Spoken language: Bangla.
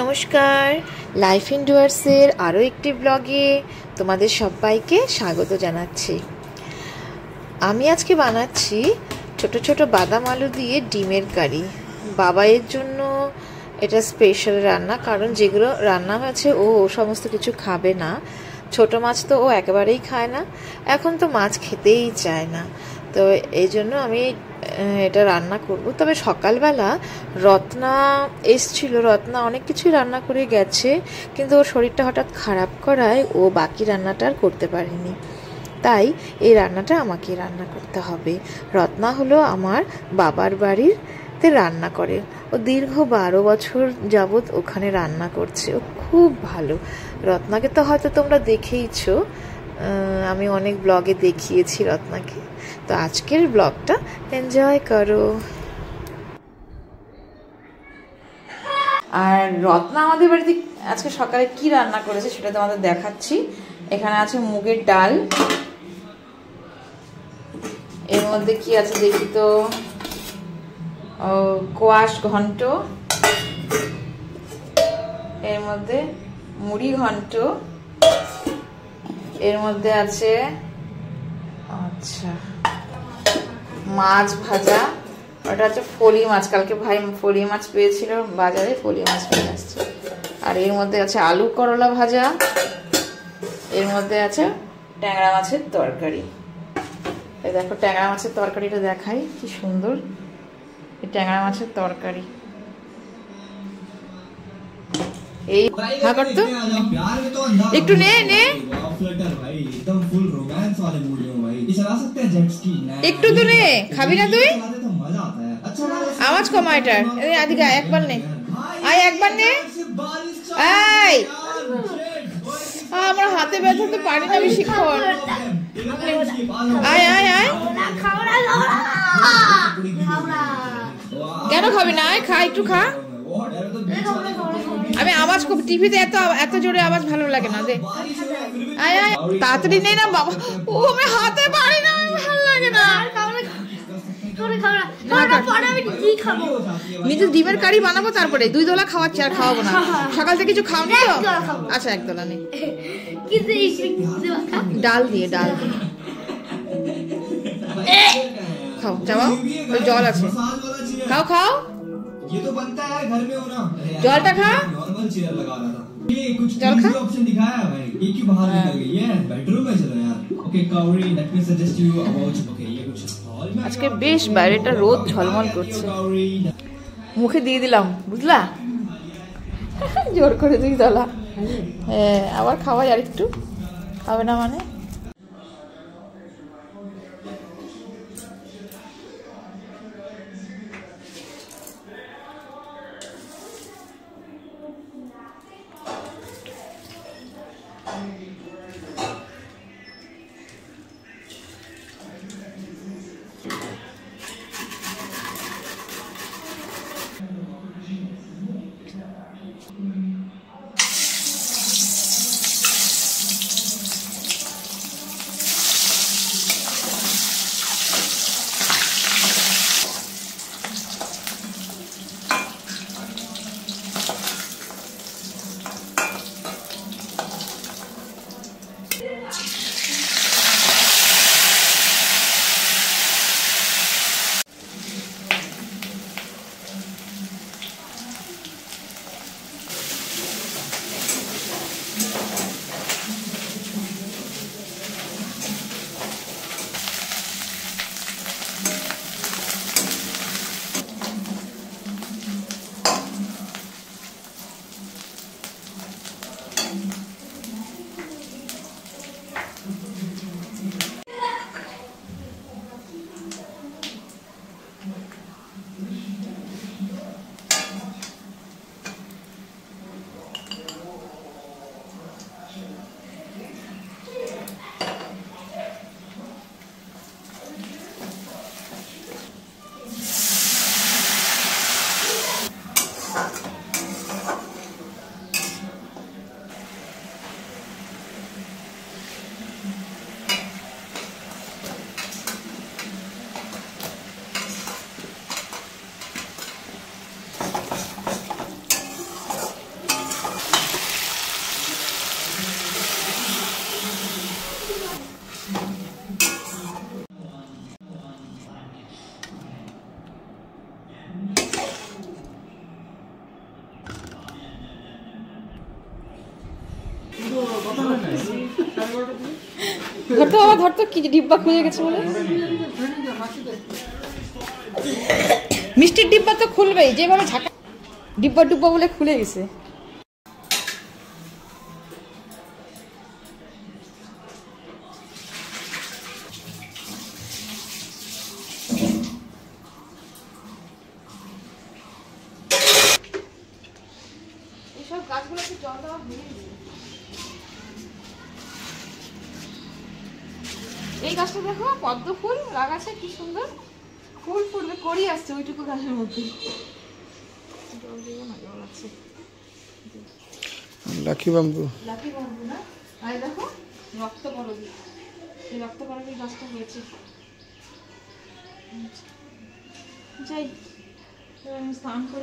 নমস্কার, লাইফ ইনডোয়ার্সের আরও একটি ব্লগে তোমাদের সবাইকে স্বাগত জানাচ্ছি। আমি আজকে বানাচ্ছি ছোট ছোট বাদাম আলু দিয়ে ডিমের কারি। বাবাইয়ের জন্য এটা স্পেশাল রান্না, কারণ যেগুলো রান্না হয়েছে ও সমস্ত কিছু খাবে না। ছোট মাছ তো ও একেবারেই খায় না, এখন তো মাছ খেতেই চায় না। তো এই জন্য আমি এটা রান্না করব। তবে সকালবেলা রত্না এসছিল, রত্না অনেক কিছুই রান্না করে গেছে, কিন্তু ওর শরীরটা হঠাৎ খারাপ করায় ও বাকি রান্নাটা আর করতে পারেনি। তাই এই রান্নাটা আমাকে রান্না করতে হবে। রত্না হলো আমার বাবার বাড়িতে রান্না করে, ও দীর্ঘ 12 বছর যাবৎ ওখানে রান্না করছে। ও খুব ভালো। রত্নাকে তো হয়তো তোমরা দেখেইছো, আমি অনেক ব্লগে দেখিয়েছি রত্নাকে। তো আজকের ব্লগটা এনজয় করো। আর রত্না আমাদের বাড়িতে আজকে সকালে কি রান্না করেছে সেটা তোমাদের দেখাচ্ছি। এখানে আছে মুগের ডাল, এর মধ্যে কি আছে দেখি তো, কোয়াশ ঘন্ট, এর মধ্যে মুড়ি ঘন্ট, এর মধ্যে আছে আচ্ছা মাছ ভাজা, ওটা হচ্ছে ফলি মাছ। কালকে ভাই ফলি মাছ পেয়েছিল বাজারে, ফলি মাছ নিয়ে আসছে। আর এর মধ্যে আছে আলু করলা ভাজা, এর মধ্যে আছে ট্যাংরা মাছের তরকারি। এই দেখো ট্যাংরা মাছের তরকারিটা দেখাই, কি সুন্দর এই ট্যাংরা মাছের তরকারি। এই ভাগর তো একটু নে নে একটু তো নে, খাবি না তুই? আওয়াজ কমা এটার। আদিকে একবার নে, আয় একবার নে। এই আমার হাতে ব্যথা, তো পারি না বেশিক্ষণ। আয় আয় আয়, কেন খাবি না? আয় খা, একটু খা। আমি আওয়াজ খুব, টিভিতে এত জোরে আওয়াজ ভালো লাগে না। দে আয় আয়, তাড়াতাড়ি নেই না বাবা। ও আমি হাতে পারি না, ভালো লাগে না। নিজে ডিমের কারি বানাবো, তারপরে 2 দোলা খাওয়াচ্ছি, আর খাওয়াবো না। সকাল থেকে কিছু খাওনি তো? আচ্ছা 1 দোলা নেই, ডাল দিয়ে খাও। চাবাও, জল আছে, খাও খাও, জলটা খা। জল খা। আজকে বেশ বাইরেটা রোদ ঝলমল করছে, মুখে দিয়ে দিলাম, বুঝলা? জোর করে 2 দলা। আবার খাওয়াই, আর একটু খাবে না মানে? ধরতো বাবা, ধরতো কি ডিব্বা খুলে গেছে বলে। মিষ্টির ডিব্বা তো খুলবেই, যেভাবে ঝাঁকা ডিব্বা ডুব্বা বলে খুলে গেছে। এইসব গাছগুলোকে জল দেওয়া হয়ে গেছে। এই গাছটা দেখো পদ্ম ফুল লাগাচ্ছে, কি সুন্দর ফুল ফুটবে, করি আসছে ওইটুকু গাছের মধ্যে। জল দেব না, জল আছে। লাকি বাম্বু, লাকি বাম্বু না? আর দেখো রক্তকরবী, এই রক্তকরবী গাছটা হয়েছে। যাই স্নান করে